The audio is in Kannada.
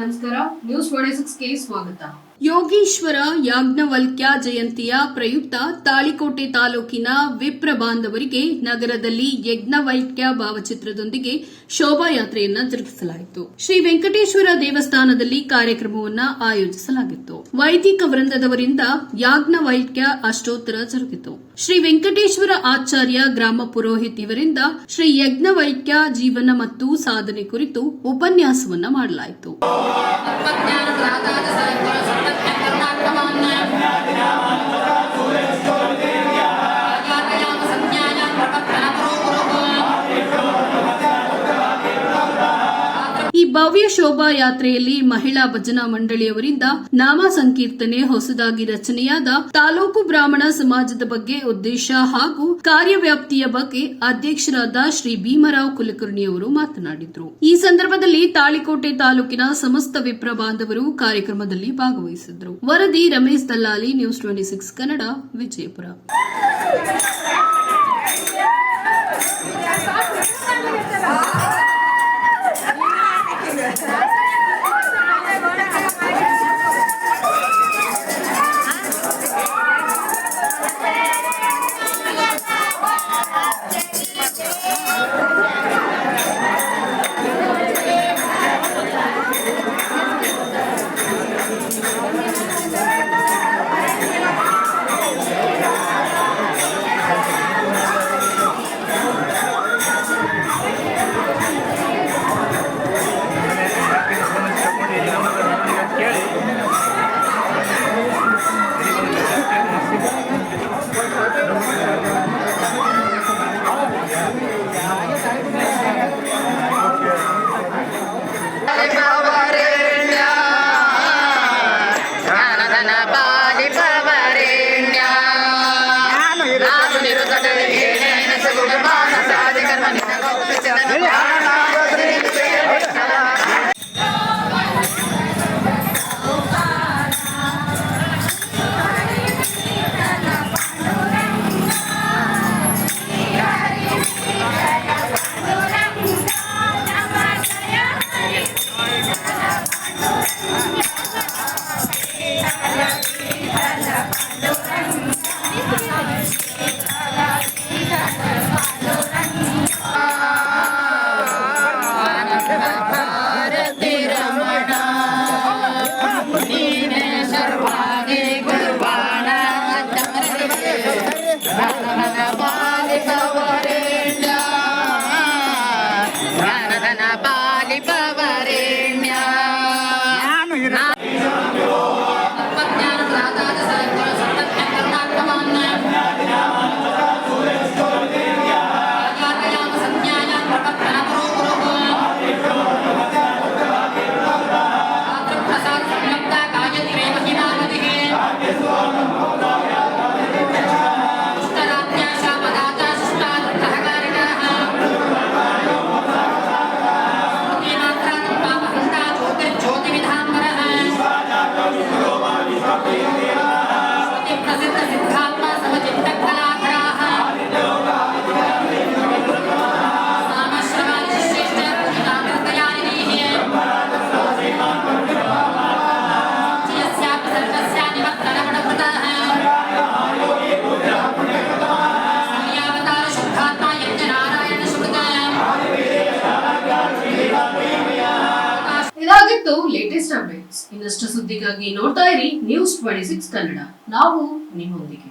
ನಮಸ್ಕಾರ, ನ್ಯೂಸ್ 26ಗೆ ಸ್ವಾಗತ. ಯೋಗೀಶ್ವರ ಯಾಜ್ಞವಲ್ಕ್ಯ ಜಯಂತಿಯ ಪ್ರಯುಕ್ತ ತಾಳಿಕೋಟೆ ತಾಲೂಕಿನ ವಿಪ್ರ ಬಾಂಧವರಿಗೆ ನಗರದಲ್ಲಿ ಯಜ್ಞವಲ್ಕ್ಯ ಭಾವಚಿತ್ರದೊಂದಿಗೆ ಶೋಭಾಯಾತ್ರೆಯನ್ನ ಜರುಗಿಸಲಾಯಿತು. ಶ್ರೀ ವೆಂಕಟೇಶ್ವರ ದೇವಸ್ಥಾನದಲ್ಲಿ ಕಾರ್ಯಕ್ರಮವನ್ನು ಆಯೋಜಿಸಲಾಗಿತ್ತು. ವೈದಿಕ ವೃಂದದವರಿಂದ ಯಾಜ್ಞವಲ್ಕ್ಯ ಅಷ್ಟೋತ್ತರ ಜರುಗಿತು. ಶ್ರೀ ವೆಂಕಟೇಶ್ವರ ಆಚಾರ್ಯ ಗ್ರಾಮ ಪುರೋಹಿತ್ ಇವರಿಂದ ಶ್ರೀ ಯಜ್ಞವಲ್ಕ್ಯ ಜೀವನ ಮತ್ತು ಸಾಧನೆ ಕುರಿತು ಉಪನ್ಯಾಸವನ್ನ ಮಾಡಲಾಯಿತು. ಈ ಭವ್ಯ ಶೋಭಾಯಾತ್ರೆಯಲ್ಲಿ ಮಹಿಳಾ ಭಜನಾ ಮಂಡಳಿಯವರಿಂದ ನಾಮ ಸಂಕೀರ್ತನೆ, ಹೊಸದಾಗಿ ರಚನೆಯಾದ ತಾಲೂಕು ಬ್ರಾಹ್ಮಣ ಸಮಾಜದ ಬಗ್ಗೆ ಉದ್ದೇಶ ಹಾಗೂ ಕಾರ್ಯವ್ಯಾಪ್ತಿಯ ಬಗ್ಗೆ ಅಧ್ಯಕ್ಷರಾದ ಶ್ರೀ ಭೀಮರಾವ್ ಕುಲಕರ್ಣಿಯವರು ಮಾತನಾಡಿದರು. ಈ ಸಂದರ್ಭದಲ್ಲಿ ತಾಳಿಕೋಟೆ ತಾಲೂಕಿನ ಸಮಸ್ತ ವಿಪ್ರ ಬಾಂಧವರು ಕಾರ್ಯಕ್ರಮದಲ್ಲಿ ಭಾಗವಹಿಸಿದ್ರು. ವರದಿ ರಮೇಶ್ ದಲ್ಲಾಲಿ, ನ್ಯೂಸ್ 26 ಕನ್ನಡ, ವಿಜಯಪುರ. ಇದಾಗಿತ್ತು ಲೇಟೆಸ್ಟ್ ಅಪ್ಡೇಟ್ಸ್. ಇನ್ನಷ್ಟು ಸುದ್ದಿಗಾಗಿ ನೋಡ್ತಾ ಇರಿ ನ್ಯೂಸ್ 26 ಕನ್ನಡ. ನಾವು ನಿಮ್ಮೊಂದಿಗೆ.